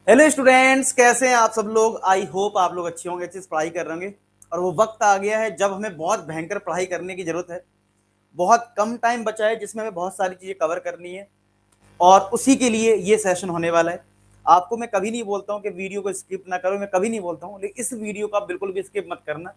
Hello students, कैसे हैं आप सब लोग। आई होप आप लोग अच्छे होंगे, अच्छे से पढ़ाई कर रहे होंगे। और वो वक्त आ गया है जब हमें बहुत भयंकर पढ़ाई करने की जरूरत है। बहुत कम टाइम बचा है जिसमें हमें बहुत सारी चीज़ें कवर करनी है, और उसी के लिए ये सेशन होने वाला है। आपको मैं कभी नहीं बोलता हूँ कि वीडियो को स्किप ना करो, मैं कभी नहीं बोलता हूँ, लेकिन इस वीडियो को आप बिल्कुल भी स्किप मत करना।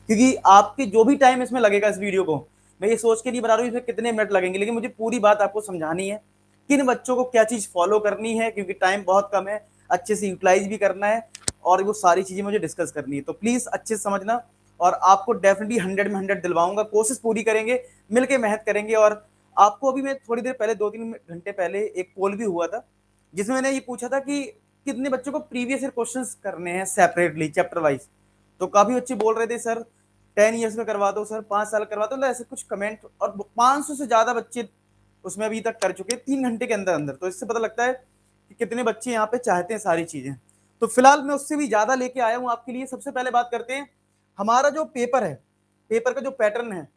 क्योंकि आपके जो भी टाइम इसमें लगेगा इस वीडियो को, मैं ये सोच के नहीं बना रहा हूँ इसमें कितने मिनट लगेंगे, लेकिन मुझे पूरी बात आपको समझानी है। किन बच्चों को क्या चीज़ फॉलो करनी है, क्योंकि टाइम बहुत कम है, अच्छे से यूटिलाइज भी करना है, और वो सारी चीज़ें मुझे डिस्कस करनी है। तो प्लीज़ अच्छे से समझना, और आपको डेफिनेटली 100 में 100 दिलवाऊंगा। कोशिश पूरी करेंगे, मिलके मेहनत करेंगे। और आपको अभी मैं थोड़ी देर पहले, 2-3 घंटे पहले, एक पोल भी हुआ था जिसमें मैंने ये पूछा था कि कितने बच्चों को प्रीवियस ईयर क्वेश्चंस करने हैं सेपरेटली चैप्टर वाइज। तो काफी बच्चे बोल रहे थे सर 10 ईयर्स में करवा दो, सर 5 साल करवा दो, मतलब ऐसे कुछ कमेंट। और 500 से ज्यादा बच्चे उसमें अभी तक कर चुके हैं 3 घंटे के अंदर अंदर। तो इससे पता लगता है कि कितने बच्चे यहाँ पे चाहते हैं सारी चीजें। तो फिलहाल मैं उससे भी ज्यादा लेके आया हूँ आपके लिए। सबसे पहले बात करते हैं हमारा जो पेपर है, पेपर का जो पैटर्न है,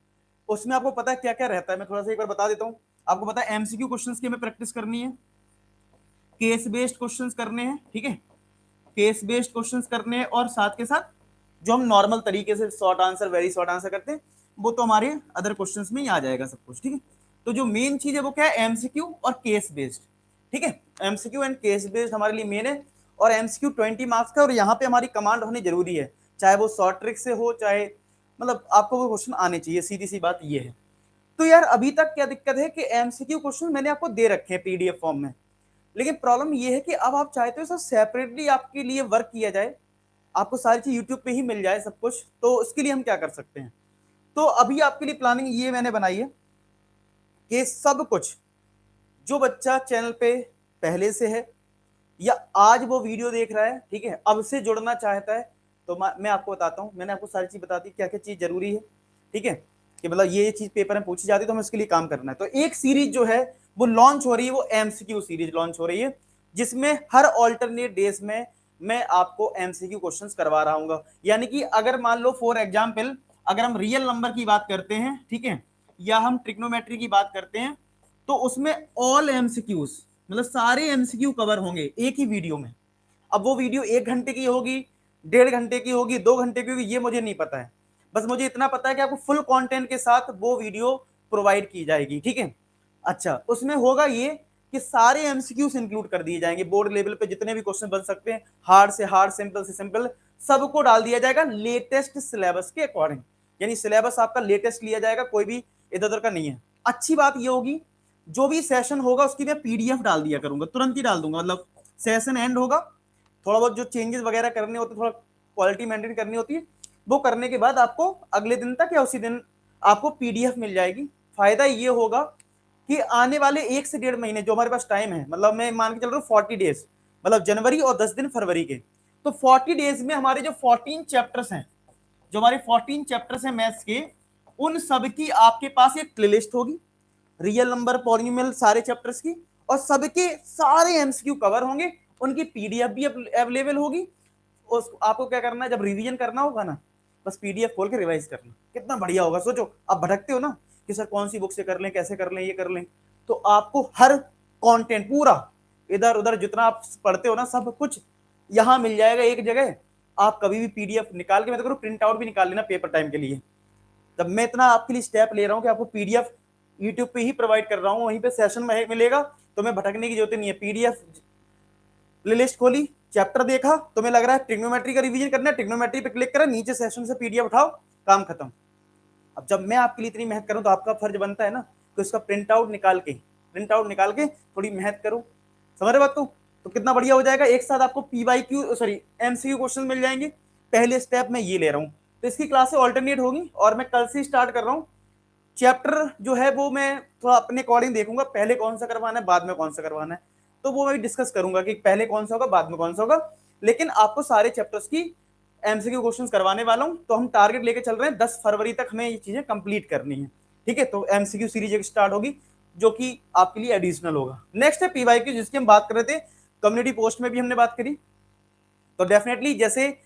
उसमें आपको पता है क्या क्या रहता है। मैं थोड़ा सा एक बार बता देता हूँ। आपको पता है एमसीक्यू क्वेश्चंस की हमें प्रैक्टिस करनी है, केस बेस्ड क्वेश्चंस करने हैं, ठीक है, केस बेस्ड क्वेश्चंस करने हैं, और साथ के साथ जो हम नॉर्मल तरीके से short answer, very short answer करते हैं, वो तो हमारे अदर क्वेश्चंस में ही आ जाएगा सब कुछ, ठीक है। तो जो मेन चीज है वो क्या है, एमसीक्यू और केस बेस्ड, ठीक है। एमसीक्यू एंड केस बेस्ड हमारे लिए मेन है। और एमसीक्यू 20 मार्क्स का, और यहाँ पे हमारी कमांड होनी जरूरी है, चाहे वो शॉर्ट ट्रिक से हो, चाहे मतलब आपको वो क्वेश्चन आने चाहिए, सीधी सी बात ये है। तो यार अभी तक क्या दिक्कत है कि एमसीक्यू क्वेश्चन मैंने आपको दे रखे हैं पीडीएफ फॉर्म में, लेकिन प्रॉब्लम ये है कि अब आप चाहते हो सब सेपरेटली आपके लिए वर्क किया जाए, आपको सारी चीज यूट्यूब पे ही मिल जाए सब कुछ। तो उसके लिए हम क्या कर सकते हैं। तो अभी आपके लिए प्लानिंग ये मैंने बनाई है कि सब कुछ जो बच्चा चैनल पे पहले से है, या आज वो वीडियो देख रहा है, ठीक है, अब से जुड़ना चाहता है, तो मैं आपको बताता हूँ। मैंने आपको सारी चीज बता दी क्या क्या चीज जरूरी है, ठीक है, कि मतलब ये चीज पेपर में पूछी जाती है, तो हमें उसके लिए काम करना है। तो एक सीरीज जो है वो लॉन्च हो रही है, वो एमसीक्यू सीरीज लॉन्च हो रही है, जिसमें हर ऑल्टरनेट डेज में मैं आपको एमसीक्यू क्वेश्चंस करवा रहा हूँ। यानी कि अगर मान लो फॉर एग्जाम्पल, अगर हम रियल नंबर की बात करते हैं, ठीक है, या हम ट्रिग्नोमेट्री की बात करते हैं, तो उसमें ऑल एमसीक्यूज, मतलब सारे एमसीक्यू कवर होंगे एक ही वीडियो में। अब वो वीडियो 1 घंटे की होगी, 1.5 घंटे की होगी, 2 घंटे की होगी, ये मुझे नहीं पता है। बस मुझे इतना पता है कि आपको फुल कंटेंट के साथ वो वीडियो प्रोवाइड की जाएगी, ठीक है। अच्छा, उसमें होगा ये कि सारे एमसीक्यूज इंक्लूड कर दिए जाएंगे, बोर्ड लेवल पे जितने भी क्वेश्चन बन सकते हैं, हार्ड से हार्ड, सिंपल से सिंपल, सबको डाल दिया जाएगा लेटेस्ट सिलेबस के अकॉर्डिंग। यानी सिलेबस आपका लेटेस्ट लिया जाएगा, कोई भी इधर उधर का नहीं है। अच्छी बात ये होगी, जो भी सेशन होगा उसकी मैं पीडीएफ डाल दिया करूंगा, तुरंत ही डाल दूंगा। मतलब सेशन एंड होगा, थोड़ा बहुत जो चेंजेस वगैरह करने होते, थोड़ा क्वालिटी मेंटेन करनी होती है, वो करने के बाद आपको अगले दिन तक या उसी दिन आपको पीडीएफ मिल जाएगी। फायदा ये होगा कि आने वाले 1 से 1.5 महीने जो हमारे पास टाइम है, मतलब मैं मान के चल रहा हूँ 40 डेज, मतलब जनवरी और 10 दिन फरवरी के, तो 40 डेज में हमारे जो 14 चैप्टर्स हैं, जो हमारे 14 चैप्टर्स हैं मैथ्स के, उन सब की आपके पास एक प्लेलिस्ट होगी, रियल नंबर, पॉलिनोमियल, सारे चैप्टर्स की, और सबके सारे एमसीक्यू कवर होंगे, उनकी पीडीएफ भी अवेलेबल होगी। उस आपको क्या करना है, जब रिवीजन करना होगा ना, बस पीडीएफ खोल के रिवाइज करना, कितना बढ़िया होगा। सोचो आप भटकते हो ना कि सर कौन सी बुक से कर लें, कैसे कर लें, ये कर लें, तो आपको हर कंटेंट पूरा, इधर उधर जितना आप पढ़ते हो ना, सब कुछ यहाँ मिल जाएगा एक जगह। आप कभी भी पीडीएफ निकाल के, मैं तो करूँ प्रिंट आउट भी निकाल लेना पेपर टाइम के लिए। तब मैं इतना आपके लिए स्टेप ले रहा हूँ कि आपको पीडीएफ यूट्यूब पे ही प्रोवाइड कर रहा हूँ, वहीं पे सेशन में मिलेगा, तो मैं भटकने की जरूरत नहीं है। पीडीएफ प्लेलिस्ट खोली, चैप्टर देखा, तुम्हें लग रहा है ट्रिग्नोमेट्री का रिवीजन करना है, ट्रिग्नोमेट्री पे क्लिक करा, नीचे सेशन से पीडीएफ उठाओ, काम खत्म। अब जब मैं आपके लिए इतनी मेहनत करूं, तो आपका फर्ज बनता है ना कि उसका प्रिंट आउट निकाल के थोड़ी मेहनत करो। समझ रहे बात तो कितना बढ़िया हो जाएगा। एक साथ आपको पीवाईक्यू, सॉरी, एमसीक्यू क्वेश्चन मिल जाएंगे। पहले स्टेप में ये ले रहा हूँ, तो इसकी क्लासे ऑल्टरनेट होगी, और मैं कल से स्टार्ट कर रहा हूँ। चैप्टर जो है वो मैं थोड़ा अपने अकॉर्डिंग देखूंगा, पहले कौन सा करवाना है, बाद में कौन सा करवाना है, तो वो मैं डिस्कस करूंगा कि पहले कौन सा होगा, बाद में कौन सा होगा। लेकिन आपको सारे चैप्टर्स की एमसीक्यू क्वेश्चन करवाने वाला हूं। तो हम टारगेट लेके चल रहे हैं 10 फरवरी तक हमें ये चीजें कंप्लीट करनी है, ठीक है। तो एमसीक्यू सीरीज एक स्टार्ट होगी, जो कि आपके लिए एडिशनल होगा। नेक्स्ट है पीवाईक्यू, जिसकी हम बात कर रहे थे, कम्युनिटी पोस्ट में भी हमने बात करी। तो डेफिनेटली जैसे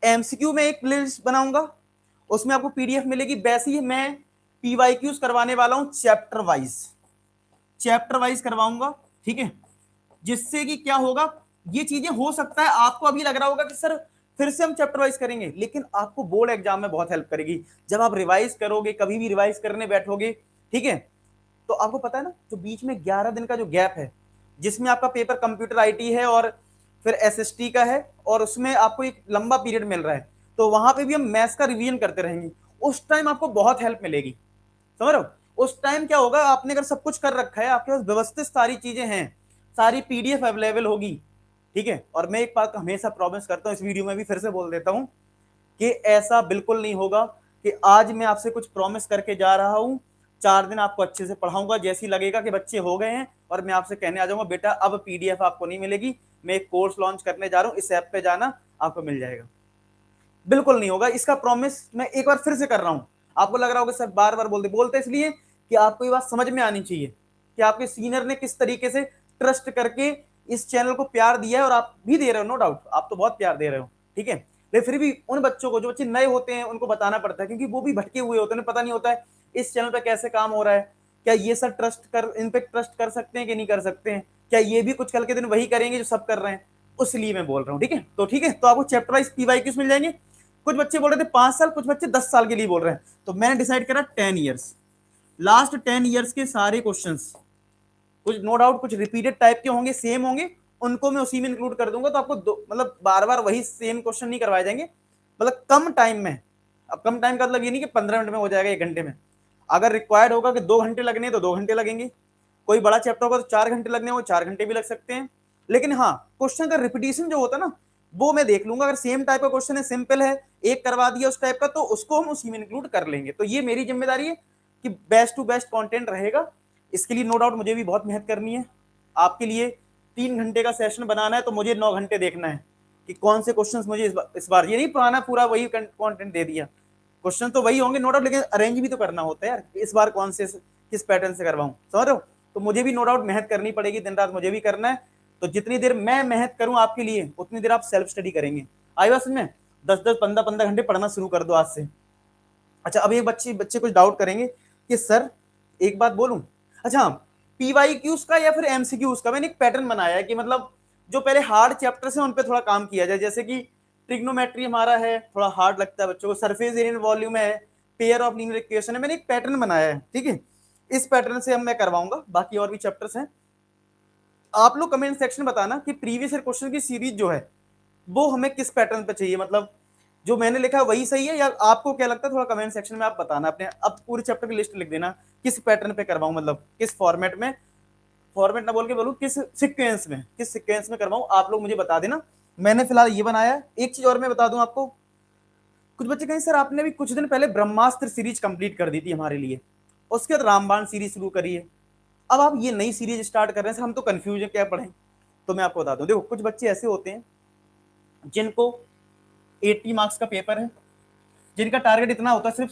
एमसीक्यू में एक प्लेलिस्ट बनाऊंगा, उसमें आपको पीडीएफ मिलेगी, वैसे ही मैं पीवाईक्यूज करवाने वाला हूं चैप्टर वाइज करवाऊंगा, ठीक है। जिससे कि क्या होगा, ये चीजें हो सकता है आपको अभी लग रहा होगा कि सर फिर से हम चैप्टर वाइज करेंगे, लेकिन आपको बोर्ड एग्जाम में बहुत हेल्प करेगी जब आप रिवाइज करोगे, कभी भी रिवाइज करने बैठोगे, ठीक है। तो आपको पता है ना, जो बीच में 11 दिन का जो गैप है, जिसमें आपका पेपर कंप्यूटर आईटी है और फिर एसएसटी का है, और उसमें आपको एक लंबा पीरियड मिल रहा है, तो वहां पे भी हम मैथ्स का रिवीजन करते रहेंगे। उस टाइम आपको बहुत हेल्प मिलेगी, समझ रहे हो। उस टाइम क्या होगा, आपने अगर सब कुछ कर रखा है, आपके पास व्यवस्थित सारी चीजें हैं, सारी पीडीएफ अवेलेबल होगी, ठीक है। और मैं एक बात हमेशा प्रॉमिस करता हूं, इस वीडियो में भी फिर से बोल देता हूं कि ऐसा बिल्कुल नहीं होगा कि आज मैं आपसे कुछ प्रॉमिस करके जा रहा हूं, 4 दिन आपको अच्छे से पढ़ाऊंगा, जैसी लगेगा कि बच्चे हो गए हैं और मैं आपसे कहने आ जाऊंगा बेटा अब पीडीएफ आपको नहीं मिलेगी, मैं एक कोर्स लॉन्च करने जा रहा हूं, इस ऐप पे जाना आपको मिल जाएगा। बिल्कुल नहीं होगा, इसका प्रॉमिस मैं एक बार फिर से कर रहा हूं। आपको लग रहा होगा सर बार बार बोलते इसलिए कि आपको ये बात समझ में आनी चाहिए कि आपके सीनियर ने किस तरीके से ट्रस्ट करके इस चैनल को प्यार दिया है, और आप भी दे रहे हो, नो डाउट आप तो बहुत प्यार दे रहे हो, ठीक है। लेकिन फिर भी उन बच्चों को, जो बच्चे नए होते हैं, उनको बताना पड़ता है, क्योंकि वो भी भटके हुए होते हैं, पता नहीं होता है इस चैनल पे कैसे काम हो रहा है, क्या ये सर ट्रस्ट कर, इन पे ट्रस्ट कर सकते हैं कि नहीं कर सकते हैं, क्या ये भी कुछ कल के दिन वही करेंगे जो सब कर रहे हैं, उसलिए मैं बोल रहा हूँ, ठीक है। तो ठीक है, तो आपको चैप्टर वाइज पीवाईक्यूज मिल जाएंगे। कुछ बच्चे बोल रहे थे 5 साल, कुछ बच्चे 10 साल के लिए बोल रहे हैं, तो मैंने डिसाइड करा 10 ईयर्स, लास्ट 10 ईयर्स के सारे क्वेश्चंस, कुछ नो डाउट कुछ रिपीटेड टाइप के होंगे, सेम होंगे, उनको मैं उसी में इंक्लूड कर दूंगा, तो आपको मतलब बार बार वही सेम क्वेश्चन नहीं करवाए जाएंगे, मतलब कम टाइम में। अब कम टाइम का मतलब ये नहीं कि 15 मिनट में हो जाएगा, 1 घंटे में। अगर रिक्वायर्ड होगा कि 2 घंटे लगने तो 2 घंटे लगेंगे, कोई बड़ा चैप्टर होगा तो 4 घंटे लगने, वो 4 घंटे भी लग सकते हैं। लेकिन हाँ, क्वेश्चन का रिपीटेशन जो होता है ना, वो मैं देख लूंगा, अगर सेम टाइप का क्वेश्चन है, सिंपल है, एक करवा दिया उस टाइप का, तो उसको हम उसी में इंक्लूड कर लेंगे। तो ये मेरी जिम्मेदारी है कि बेस्ट टू बेस्ट कंटेंट रहेगा। इसके लिए नो डाउट मुझे भी बहुत मेहनत करनी है। आपके लिए 3 घंटे का सेशन बनाना है, तो मुझे 9 घंटे देखना है कि कौन से क्वेश्चंस मुझे इस बार ये नहीं पुराना पूरा वही कंटेंट दे दिया, क्वेश्चन तो वही होंगे नो डाउट, लेकिन अरेंज भी तो करना होता है यार, इस बार कौन से किस पैटर्न से करवाऊं, समझ रहे हो। तो मुझे भी नो डाउट मेहनत करनी पड़ेगी, दिन रात मुझे भी करना है। तो जितनी देर मैं मेहनत करूं आपके लिए, उतनी देर आप सेल्फ स्टडी करेंगे। आई बात समझ में, 10-10 15-15 घंटे पढ़ना शुरू कर दो आज से। अच्छा, अब ये बच्चे बच्चे कुछ डाउट करेंगे कि सर एक बात बोलूं, अच्छा पीवाईक्यूज का या फिर एमसीक्यूज का मैंने एक पैटर्न बनाया है कि मतलब जो पहले हार्ड चैप्टर्स हैं उन पे थोड़ा काम किया जाए, जैसे कि ट्रिग्नोमेट्री हमारा है, थोड़ा हार्ड लगता है बच्चों को, सरफेस एरिया वॉल्यूम है, पेयर ऑफ लीनियर इक्वेशन है, मैंने एक पैटर्न बनाया है, ठीक है। इस पैटर्न से हम मैं करवाऊंगा, बाकी और भी चैप्टर्स हैं। आप लोग कमेंट सेक्शन में बताना कि प्रीवियस ईयर क्वेश्चन की सीरीज जो है वो हमें किस पैटर्न पे चाहिए, मतलब जो मैंने लिखा है वही सही है या आपको क्या लगता है, थोड़ा कमेंट सेक्शन में आप बताना अपने, अब पूरे चैप्टर की लिस्ट लिख देना किस पैटर्न पे करवाऊं, मतलब किस फॉर्मेट में, फॉर्मेट ना बोल के बोलूं किस सीक्वेंस में करवाऊं, आप लोग मुझे बता देना। मैंने फिलहाल ये बनाया है। एक चीज और मैं बता दूं आपको, कुछ बच्चे कहें सर आपने भी कुछ दिन पहले ब्रह्मास्त्र सीरीज कंप्लीट कर दी थी हमारे लिए, उसके बाद रामबाण सीरीज शुरू करी है, अब आप ये नई सीरीज स्टार्ट कर रहे हैं सर, हम तो कंफ्यूज है क्या पढ़ें। तो मैं आपको बता दूं, देखो कुछ बच्चे ऐसे होते हैं जिनको 80 मार्क्स का पेपर है, जिनका टारगेट इतना होता है सिर्फ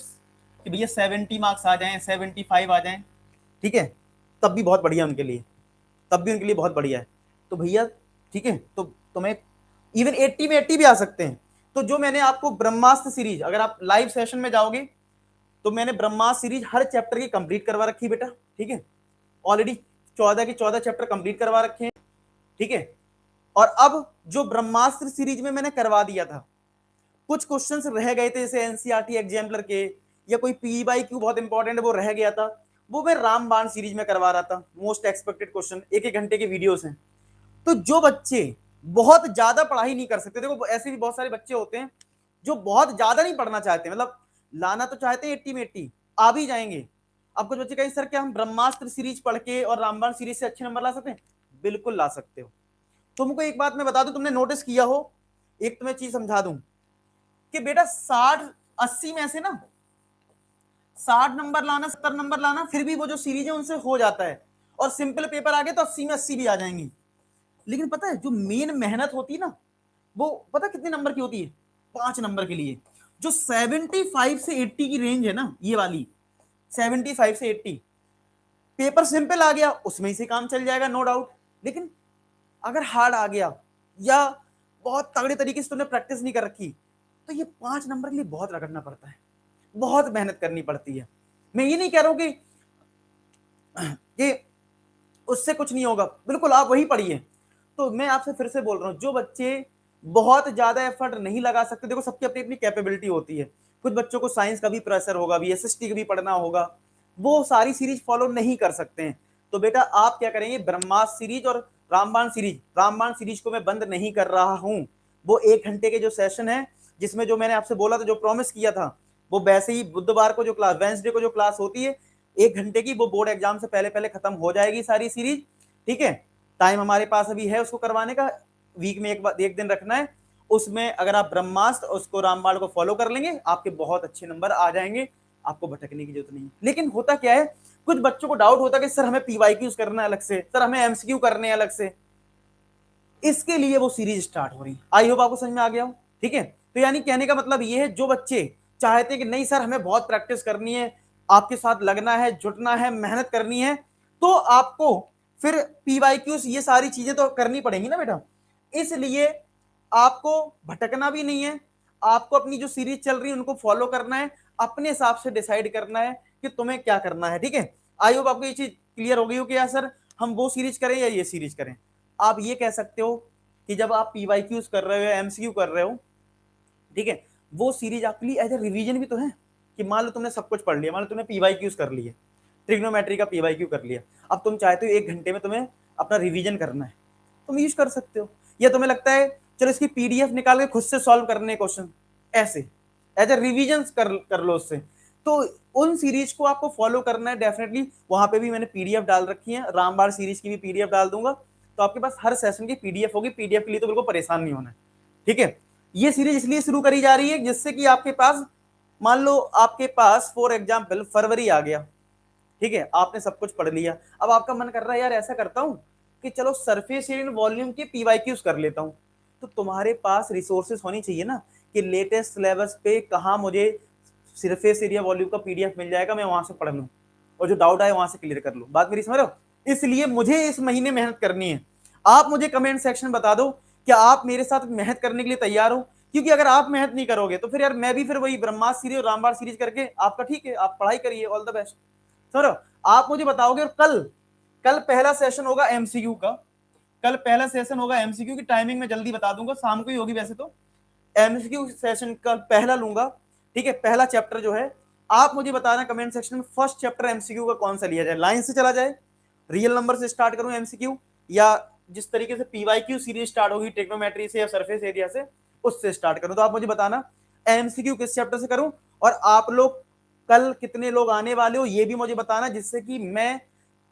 कि भैया 70 मार्क्स आ जाएं, 75 आ जाएं, ठीक है, तब भी बहुत बढ़िया उनके लिए, तब भी उनके लिए बहुत बढ़िया है। तो भैया ठीक है, तो तुम्हें इवन 80 में 80 भी आ सकते हैं। तो जो मैंने आपको ब्रह्मास्त्र सीरीज, अगर आप लाइव सेशन में जाओगे तो मैंने ब्रह्मास्त्र सीरीज हर चैप्टर की कंप्लीट करवा रखी बेटा, ठीक है। ऑलरेडी 14 के 14 चैप्टर कंप्लीट करवा रखे हैं, ठीक है। और अब जो ब्रह्मास्त्र सीरीज में मैंने करवा दिया था, कुछ क्वेश्चंस रह गए थे जैसे एनसीईआरटी एग्जाम्पलर के, या कोई पी बाई क्यू बहुत इंपॉर्टेंट वो रह गया था, वो मैं रामबाण सीरीज में करवा रहा था। मोस्ट एक्सपेक्टेड क्वेश्चन, 1-1 घंटे के वीडियोस हैं। तो जो बच्चे बहुत ज्यादा पढ़ाई नहीं कर सकते, देखो ऐसे भी बहुत सारे बच्चे होते हैं जो बहुत ज्यादा नहीं पढ़ना चाहते, मतलब लाना तो चाहते हैं 80 में 80 आ भी जाएंगे। अब कुछ बच्चे कहें सर क्या हम ब्रह्मास्त्र सीरीज पढ़ के और रामबाण सीरीज से अच्छे नंबर ला सकते हैं, बिल्कुल ला सकते हो। तुमको एक बात मैं बता दूं, तुमने नोटिस किया हो, एक तुम्हें चीज समझा दूं कि बेटा 60-80 में से ना 60 नंबर लाना, 70 नंबर लाना, फिर भी वो जो सीरीज है उनसे हो जाता है, और सिंपल पेपर आ गए तो 80 में 80 भी आ जाएंगे। लेकिन पता है जो मेन मेहनत होती है ना, वो पता कितने नंबर की होती है, 5 नंबर के लिए। जो 75 से 80 की रेंज है ना, ये वाली 75 से 80, पेपर सिंपल आ गया उसमें से काम चल जाएगा नो डाउट। लेकिन अगर हार्ड आ गया या बहुत तगड़े तरीके से तुमने प्रैक्टिस नहीं कर रखी, तो ये 5 नंबर के लिए बहुत रगड़ना पड़ता है, बहुत मेहनत करनी पड़ती है। मैं ये नहीं कह रहा हूं कि उससे कुछ नहीं होगा, बिल्कुल आप वही पढ़िए। तो मैं आपसे फिर से बोल रहा हूँ, जो बच्चे बहुत ज्यादा एफर्ट नहीं लगा सकते, देखो सबकी अपनी अपनी कैपेबिलिटी होती है, कुछ बच्चों को साइंस का भी प्रेशर होगा, बीएसएसटी का भी पढ़ना होगा, वो सारी सीरीज फॉलो नहीं कर सकते हैं। तो बेटा आप क्या करेंगे, ब्रह्मास्त्र सीरीज और रामबाण सीरीज को मैं बंद नहीं कर रहा हूं। वो 1 घंटे के जो सेशन है, जिसमें जो मैंने आपसे बोला था, जो प्रॉमिस किया था, वो वैसे ही बुधवार को जो क्लास, वेंसडे को जो क्लास होती है 1 घंटे की, वो बोर्ड एग्जाम से पहले पहले खत्म हो जाएगी सारी सीरीज। ठीक है, टाइम हमारे पास अभी है उसको करवाने का, वीक में एक दिन रखना है। उसमें अगर आप ब्रह्मास्त्र उसको रामबाण को फॉलो कर लेंगे, आपके बहुत अच्छे नंबर आ जाएंगे, आपको भटकने की जरूरत नहीं। लेकिन होता क्या है, कुछ बच्चों को डाउट होता है कि सर हमें पीवाईक्यूज करना है अलग से, सर हमें एमसीक्यू करने हैं अलग से, इसके लिए वो सीरीज स्टार्ट हो रही है। आई होप आपको समझ में आ गया हो। ठीक है, तो यानी कहने का मतलब ये है, जो बच्चे चाहते हैं कि नहीं सर हमें बहुत प्रैक्टिस करनी है, आपके साथ लगना है, जुटना है, मेहनत करनी है, तो आपको फिर पीवाईक्यूज ये सारी चीजें तो करनी पड़ेंगी ना बेटा। इसलिए आपको भटकना भी नहीं है, आपको अपनी जो सीरीज चल रही है उनको फॉलो करना है, अपने हिसाब से डिसाइड करना है कि तुम्हें क्या करना है। ठीक है, आई होप आपको ये चीज क्लियर हो गई हो कि यार सर हम वो सीरीज करें या ये सीरीज करें। आप ये कह सकते हो कि जब आप पीवाईक्यूज कर रहे हो या एमसीक्यू कर रहे हो, ठीक है, वो सीरीज आपके लिए एज ए रिवीजन भी तो है, कि मान लो तुमने सब कुछ पढ़ लिया, मान लो तुमने पीवाईक्यूज कर लिया, ट्रिग्नोमेट्री का पीवाईक्यू कर लिया, अब तुम चाहते हो 1 घंटे में तुम्हें अपना रिवीजन करना है, तुम यूज कर सकते हो। या तुम्हें लगता है चलो इसकी पीडीएफ निकाल के खुद से सॉल्व करने क्वेश्चन, ऐसे एज ए रिवीजन कर लो उससे। तो उन सीरीज को आपको फॉलो करना है डेफिनेटली। वहां पे भी मैंने पीडीएफ डाल रखी है, रामबाण सीरीज की भी पीडीएफ डाल दूंगा, तो आपके पास हर सेशन की पीडीएफ होगी, पीडीएफ के लिए तो बिल्कुल परेशान नहीं होना है। ठीक है, ये सीरीज इसलिए शुरू करी जा रही है जिससे कि आपके पास, मान लो आपके पास फॉर एग्जाम्पल फरवरी आ गया, ठीक है, आपने सब कुछ पढ़ लिया, अब आपका मन कर रहा है यार ऐसा करता हूं कि चलो सरफेस एरिया वॉल्यूम के पीवाईक्यूज कर लेता हूं, तो तुम्हारे पास रिसोर्सेस होनी चाहिए ना, कि लेटेस्ट सिलेबस पे कहा मुझे सरफेस एरिया वॉल्यूम का पीडीएफ मिल जाएगा, मैं वहां से पढ़ लूं और जो डाउट आए वहां से क्लियर कर लूं। बात मेरी समझ रहे हो। इसलिए मुझे इस महीने मेहनत करनी है। आप मुझे कमेंट सेक्शन बता दो कि आप मेरे साथ मेहनत करने के लिए तैयार हो, क्योंकि अगर आप मेहनत नहीं करोगे तो फिर यार मैं भी फिर वही ब्रह्मास्त्र सीरीज और रामबाण सीरीज करके आपका, ठीक है आप पढ़ाई करिए, ऑल द बेस्ट। सर आप मुझे बताओगे, और कल कल पहला सेशन होगा एमसीक्यू का, कल पहला सेशन होगा एमसीक्यू की टाइमिंग मैं जल्दी बता दूंगा, शाम को ही होगी वैसे तो। एमसीक्यू सेशन कल पहला लूंगा, ठीक है, पहला चैप्टर जो है, आप मुझे बताना कमेंट सेक्शन में फर्स्ट चैप्टर एमसीक्यू का कौन सा लिया जाए, लाइन से चला जाए, रियल नंबर से स्टार्ट करूं एमसीक्यू, या जिस तरीके से पीवाईक्यू सीरीज स्टार्ट होगी ट्रिग्नोमेट्री से या सरफेस एरिया से, उससे स्टार्ट करूं। तो आप मुझे बताना एमसीक्यू किस चैप्टर से करूं, और आप लोग कल कितने लोग आने वाले हो ये भी मुझे बताना, जिससे कि मैं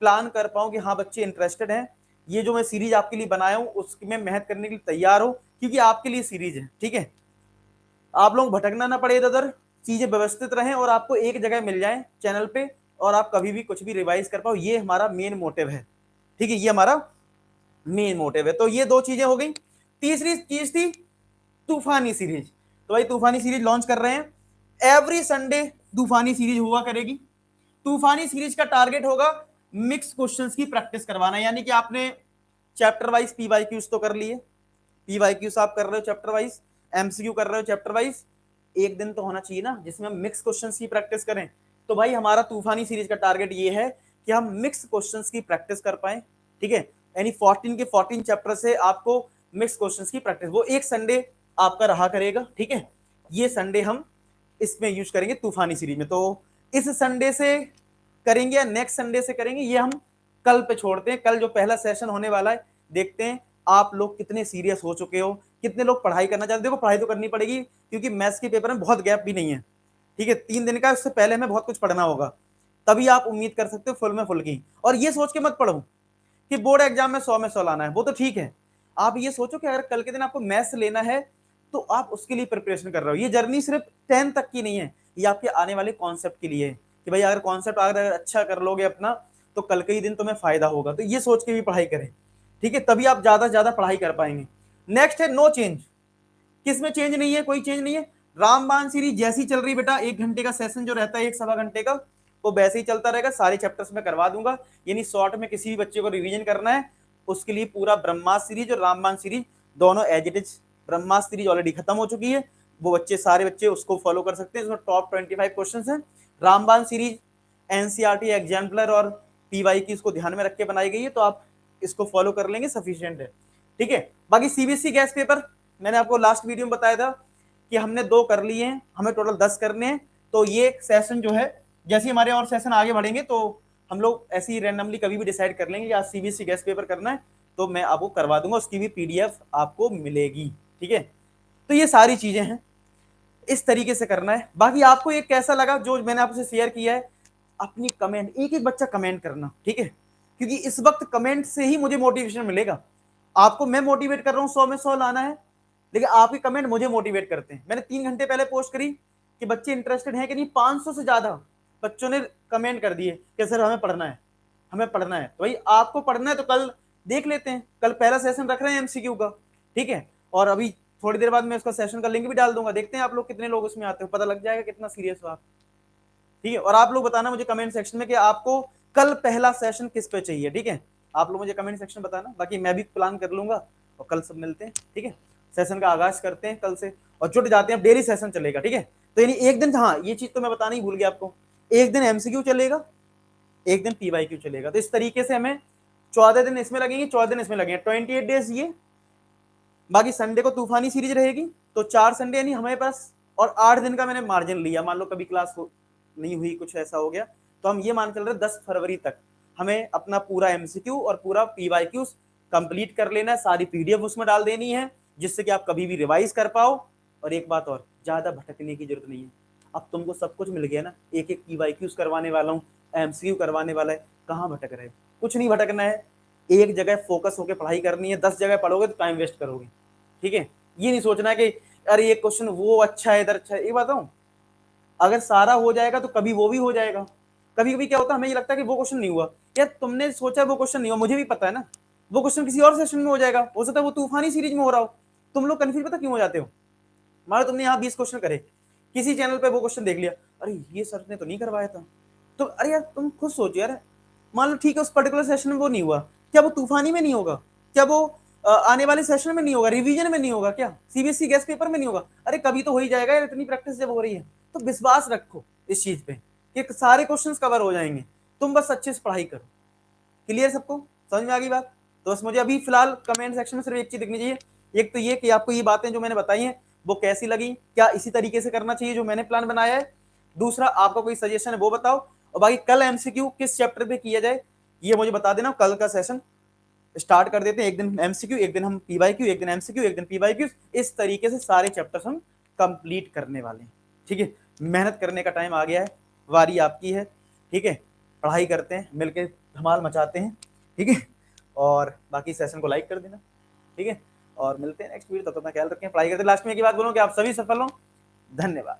प्लान कर पाऊं कि हाँ बच्चे इंटरेस्टेड हैं, ये जो मैं सीरीज आपके लिए बनाया हूं उसकी मैं मेहनत करने के लिए तैयार हो, क्योंकि आपके लिए सीरीज है। ठीक है, आप लोग भटकना ना पड़े इधर उधर, चीजें व्यवस्थित रहें और आपको एक जगह मिल जाए चैनल पे, और आप कभी भी कुछ भी रिवाइज कर पाओ, ये हमारा मेन मोटिव है। ठीक है, ये हमारा मेन मोटिव है। तो ये दो चीजें हो गई। तीसरी चीज थी तूफानी सीरीज। तो भाई तूफानी सीरीज लॉन्च कर रहे हैं, एवरी संडे तूफानी सीरीज हुआ करेगी। तूफानी सीरीज का टारगेट होगा मिक्स क्वेश्चंस की प्रैक्टिस करवाना, यानी कि आपने चैप्टर वाइज पीवाईक्यूज तो कर लिए, पीवाईक्यूज आप कर रहे हो चैप्टर वाइज, एमसीक्यू कर रहे हो चैप्टर वाइज, एक दिन तो होना चाहिए ना जिसमें हम मिक्स क्वेश्चंस की प्रैक्टिस करें। तो भाई हमारा तूफानी सीरीज का टारगेट ये है कि हम मिक्स क्वेश्चंस की प्रैक्टिस कर पाए। ठीक है, यानी 14 के 14 चैप्टर से आपको मिक्स क्वेश्चंस की प्रैक्टिस, वो एक संडे आपका रहा करेगा। ठीक है, ये संडे हम इसमें यूज करेंगे तूफानी सीरीज में। तो इस संडे से करेंगे या नेक्स्ट संडे से करेंगे, ये हम कल पे छोड़ते हैं। कल जो पहला सेशन होने वाला है, देखते हैं आप लोग कितने सीरियस हो चुके हो, कितने लोग पढ़ाई करना चाहते हो। देखो पढ़ाई तो करनी पड़ेगी, क्योंकि मैथ्स के पेपर में बहुत गैप भी नहीं है। ठीक है, 3 दिन का, उससे पहले हमें बहुत कुछ पढ़ना होगा, तभी आप उम्मीद कर सकते हो फुल में फुल की। और ये सोच के मत पढ़ो कि बोर्ड एग्जाम में 100 में 100 लाना है, वो तो ठीक है। आप ये सोचो कि अगर कल के दिन आपको मैथ्स लेना है तो आप उसके लिए प्रिपरेशन कर रहे हो। ये जर्नी सिर्फ 10 तक की नहीं है, ये आपके आने वाले कॉन्सेप्ट के लिए है, कि भाई अगर कॉन्सेप्ट अगर अच्छा कर लोगे अपना, तो कल के ही दिन तुम्हें फायदा होगा। तो ये सोच के भी पढ़ाई करें, ठीक है, तभी आप ज्यादा से ज्यादा पढ़ाई कर पाएंगे। नेक्स्ट है नो चेंज। किसमें चेंज नहीं है, कोई चेंज नहीं है। रामबाण सीरीज जैसी चल रही बेटा, 1 घंटे का सेशन जो रहता है, 1 सवा घंटे का, वो वैसे ही चलता रहेगा। सारे चैप्टर्स में करवा दूंगा, यानी शॉर्ट में किसी भी बच्चे को रिवीजन करना है उसके लिए पूरा ब्रह्मास्त्र सीरीज और रामबाण सीरीज दोनों as it is. Brahmastra series already खत्म हो चुकी है, वो बच्चे सारे बच्चे उसको फॉलो कर सकते हैं, इसमें टॉप 25 क्वेश्चन है। रामबाण सीरीज एनसीईआरटी एग्जाम्पलर और पीवाई की इसको ध्यान में रख के बनाई गई है, तो आप इसको फॉलो कर लेंगे, सफिशियंट है। ठीक है। बाकी सीबीएसई गैस पेपर मैंने आपको लास्ट वीडियो में बताया था कि हमने 2 कर लिए हैं, हमें टोटल 10 करने हैं। तो ये सेशन जो है, जैसे ही हमारे और सेशन आगे बढ़ेंगे तो हम लोग ऐसे ही रैंडमली कभी भी डिसाइड कर लेंगे कि आज सीबीएसई गैस पेपर करना है, तो मैं आपको करवा दूंगा, उसकी भी पीडीएफ आपको मिलेगी। ठीक है, तो ये सारी चीजें हैं, इस तरीके से करना है। बाकी आपको ये कैसा लगा जो मैंने आपसे शेयर किया है, अपनी कमेंट, एक एक बच्चा कमेंट करना, ठीक है, क्योंकि इस वक्त कमेंट से ही मुझे मोटिवेशन मिलेगा। आपको मैं मोटिवेट कर रहा हूं 100 में 100 लाना है, लेकिन आपके कमेंट मुझे मोटिवेट करते हैं। मैंने 3 घंटे पहले पोस्ट करी कि बच्चे इंटरेस्टेड हैं कि नहीं, 500 से ज्यादा बच्चों ने कमेंट कर दिए कि सर हमें पढ़ना है, हमें पढ़ना है। तो भाई आपको पढ़ना है तो कल देख लेते हैं, कल पहला सेशन रख रहे हैं एमसीक्यू का, ठीक है। और अभी थोड़ी देर बाद मैं उसका सेशन का लिंक भी डाल दूंगा, देखते हैं आप लोग कितने लोग उसमें आते हो, पता लग जाएगा कितना सीरियस हो आप। ठीक है, और आप लोग बताना मुझे कमेंट सेक्शन में कि आपको कल पहला सेशन किस पे चाहिए। ठीक है, आप लोग मुझे कमेंट सेक्शन बताना, बाकी मैं भी प्लान कर लूंगा और कल सब मिलते हैं। ठीक है, सेशन का आगाज करते हैं कल से और जुट जाते हैं। डेली सेशन चलेगा, ठीक है। तो यानी एक दिन, हाँ ये चीज तो मैं बताना ही भूल गया आपको, एक दिन एमसीक्यू चलेगा, एक दिन पीवाईक्यू चलेगा। तो इस तरीके से हमें 14 दिन इसमें लगेंगे, 14 दिन इसमें लगेंगे, 28 डेज ये। बाकी संडे को तूफानी सीरीज रहेगी, तो 4 संडे यानी हमारे पास, और 8 दिन का मैंने मार्जिन लिया। मान लो कभी क्लास नहीं हुई, कुछ ऐसा हो गया, तो हम ये मान चल रहे 10 फरवरी तक हमें अपना पूरा एमसीक्यू और पूरा पीवाईक्यू कंप्लीट कर लेना है, सारी पीडीएफ उसमें डाल देनी है, जिससे कि आप कभी भी रिवाइज कर पाओ। और एक बात और, ज्यादा भटकने की जरूरत नहीं है, अब तुमको सब कुछ मिल गया ना, एक एक पीवाईक्यूज करवाने वाला हूँ, एमसीक्यू करवाने वाला है, कहाँ भटक रहे हो? कुछ नहीं भटकना है, एक जगह फोकस होकर पढ़ाई करनी है। 10 जगह पढ़ोगे तो टाइम वेस्ट करोगे। ठीक है, ये नहीं सोचना है कि अरे ये क्वेश्चन वो अच्छा है, इधर अच्छा है। ये बताऊं, अगर सारा हो जाएगा तो कभी वो भी हो जाएगा। कभी कभी क्या होता है, हमें ये लगता है कि वो क्वेश्चन नहीं हुआ, यार तुमने सोचा वो क्वेश्चन नहीं हुआ, मुझे भी पता है ना, वो क्वेश्चन किसी और सेशन में हो जाएगा, हो सकता है वो तूफानी सीरीज में हो रहा हो। तुम लोग कंफ्यूज पता क्यों हो जाते हो? मान लो तुमने यहाँ 20 क्वेश्चन करे, किसी चैनल पे वो क्वेश्चन देख लिया, अरे ये सर ने तो नहीं करवाया था, तो अरे यार तुम खुद सोचो यार, मान लो ठीक है उस पर्टिकुलर सेशन में वो नहीं हुआ, क्या वो तूफानी में नहीं होगा? क्या वो आने वाले सेशन में नहीं होगा? रिवीजन में नहीं होगा? क्या सीबीएसई गेस्ट पेपर में नहीं होगा? अरे कभी तो हो ही जाएगा यार, इतनी प्रैक्टिस जब हो रही है। तो विश्वास रखो इस चीज पे कि सारे क्वेश्चंस कवर हो जाएंगे, तुम बस अच्छे से पढ़ाई करो। क्लियर सबको? समझ में आ गई बात? तो बस मुझे अभी फिलहाल कमेंट सेक्शन में सिर्फ एक चीज दिखनी चाहिए, एक तो ये कि आपको ये बातें जो मैंने बताई हैं वो कैसी लगी, क्या इसी तरीके से करना चाहिए जो मैंने प्लान बनाया है? दूसरा, आपका कोई सजेशन है वो बताओ, और बाकी कल एमसीक्यू किस चैप्टर पे किया जाए ये मुझे बता देना। कल का सेशन स्टार्ट कर देते हैं, एक दिन एमसीक्यू, एक दिन हम पीवाईक्यू, एक दिन एमसीक्यू, एक दिन पीवाईक्यू, इस तरीके से सारे चैप्टर्स हम कंप्लीट करने वाले हैं। ठीक है, मेहनत करने का टाइम आ गया है, वारी आपकी है। ठीक है, पढ़ाई करते हैं मिलकर, धमाल मचाते हैं। ठीक है, और बाकी सेशन को लाइक कर देना। ठीक है, और मिलते हैं नेक्स्ट वीडियो, तब तक अपना ख्याल रखें, पढ़ाई करते। लास्ट में एक ही बात बोलूं कि आप सभी सफल हों। धन्यवाद।